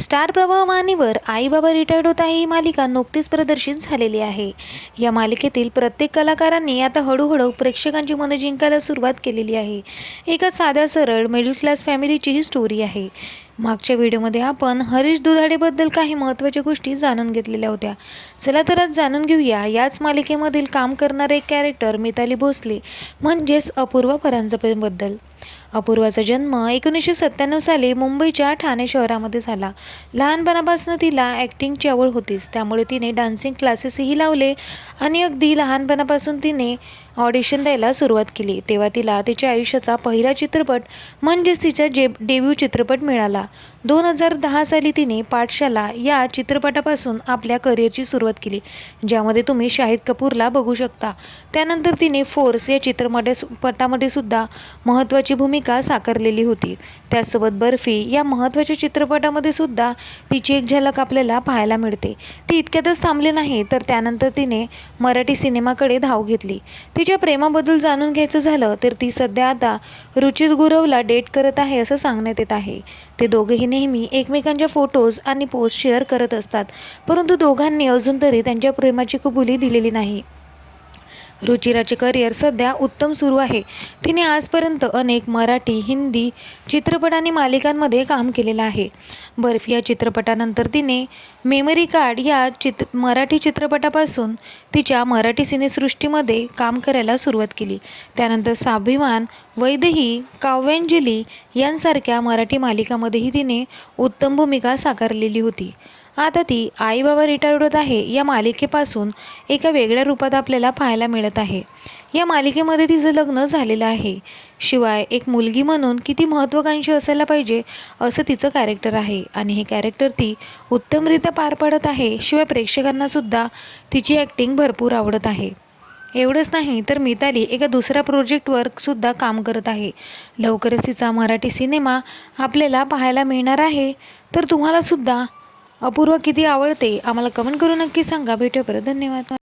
Star प्रवाह मानेवर आई बाबा रिटायर्ड होत आहे ही मालिका नुकतीच प्रदर्शित झालेली आहे। या मालिकेतील प्रत्येक कलाकारांनी आता हळूहळू प्रेक्षकांची मनं जिंकायला सुरुवात केलेली आहे। एका साध्या सरळ मिडल क्लास फॅमिलीची ही स्टोरी आहे। मागच्या व्हिडिओमध्ये आपण हरीश दुधाडेबद्दल काही महत्त्वाच्या गोष्टी जाणून घेतलेल्या होत्या। चला तर आज जाणून घेऊया याच मालिकेमधील काम करणारे एक कॅरेक्टर मिताली भोसले म्हणजेच अपूर्वा परांजपेबद्दल। अपूर्वाचा जन्म 1997 साली मुंबईच्या ठाणे शहरामध्ये झाला। लहानपणापासून तिला ॲक्टिंगची आवड होतीच, त्यामुळे तिने डान्सिंग क्लासेसही लावले आणि अगदी लहानपणापासून तिने ऑडिशन द्यायला सुरुवात केली। तेव्हा तिला तिच्या आयुष्याचा पहिला चित्रपट म्हणजेच तिचा डेब्यू चित्रपट मिळाला। 2010 साली तिने पाठशाला या चित्रपटापासून आपल्या करिअरची सुरुवात केली, ज्यामध्ये तुम्ही शाहिद कपूरला बघू शकता। त्यानंतर तिने फोर्स या चित्रपटामध्ये सुद्धा महत्त्वाची भूमिका साकारलेली होती। त्यासोबत बर्फी या महत्त्वाच्या चित्रपटामध्ये सुद्धा तिची एक झलक आपल्याला पाहायला मिळते। ती इतक्यातच थांबली नाही, तर त्यानंतर तिने मराठी सिनेमाकडे धाव घेतली। तिच्या प्रेमाबद्दल जाणून घ्यायचं झालं तर ती सध्या आता रुचिर गुरवला डेट करत आहे असं सांगण्यात येत आहे। ते दोघेही नेहमी एकमेकांच्या फोटोज आणि पोस्ट शेअर करत असतात, परंतु दोघांनी अजून तरी त्यांच्या प्रेमाची कबुली दिलेली नाही। रुचिराचे करिअर सध्या उत्तम सुरू आहे। तिने आजपर्यंत अनेक मराठी, हिंदी चित्रपट आणि मालिकांमध्ये काम केलेलं आहे। बर्फी या चित्रपटानंतर तिने मेमरी कार्ड या मराठी चित्रपटापासून तिच्या मराठी सिनेसृष्टीमध्ये काम करायला सुरुवात केली। त्यानंतर स्वाभिमान, वैदेही, काव्यांजली यांसारख्या मराठी मालिकांमध्येही तिने उत्तम भूमिका साकारलेली होती। आता ती आई बाबा रिटायर्ड होत आहे या मालिकेपासून एका वेगळ्या रूपात आपल्याला पाहायला मिळत आहे। या मालिकेमध्ये तिचं लग्न झालेलं आहे, शिवाय एक मुलगी म्हणून किती महत्त्वाकांक्षी असायला पाहिजे असं तिचं कॅरेक्टर आहे आणि हे कॅरेक्टर ती उत्तमरित्या पार पाडत आहे। शिवाय प्रेक्षकांना सुद्धा तिची ॲक्टिंग भरपूर आवडत आहे। एवढंच नाही तर मिताली एका दुसऱ्या प्रोजेक्टवर सुद्धा काम करत आहे। लवकरच तिचा मराठी सिनेमा आपल्याला पाहायला मिळणार आहे। तर तुम्हाला सुद्धा अपूर्वा किती आवडते आम्हाला कमेंट करून नक्की सांगा। भेटूया परत, धन्यवाद।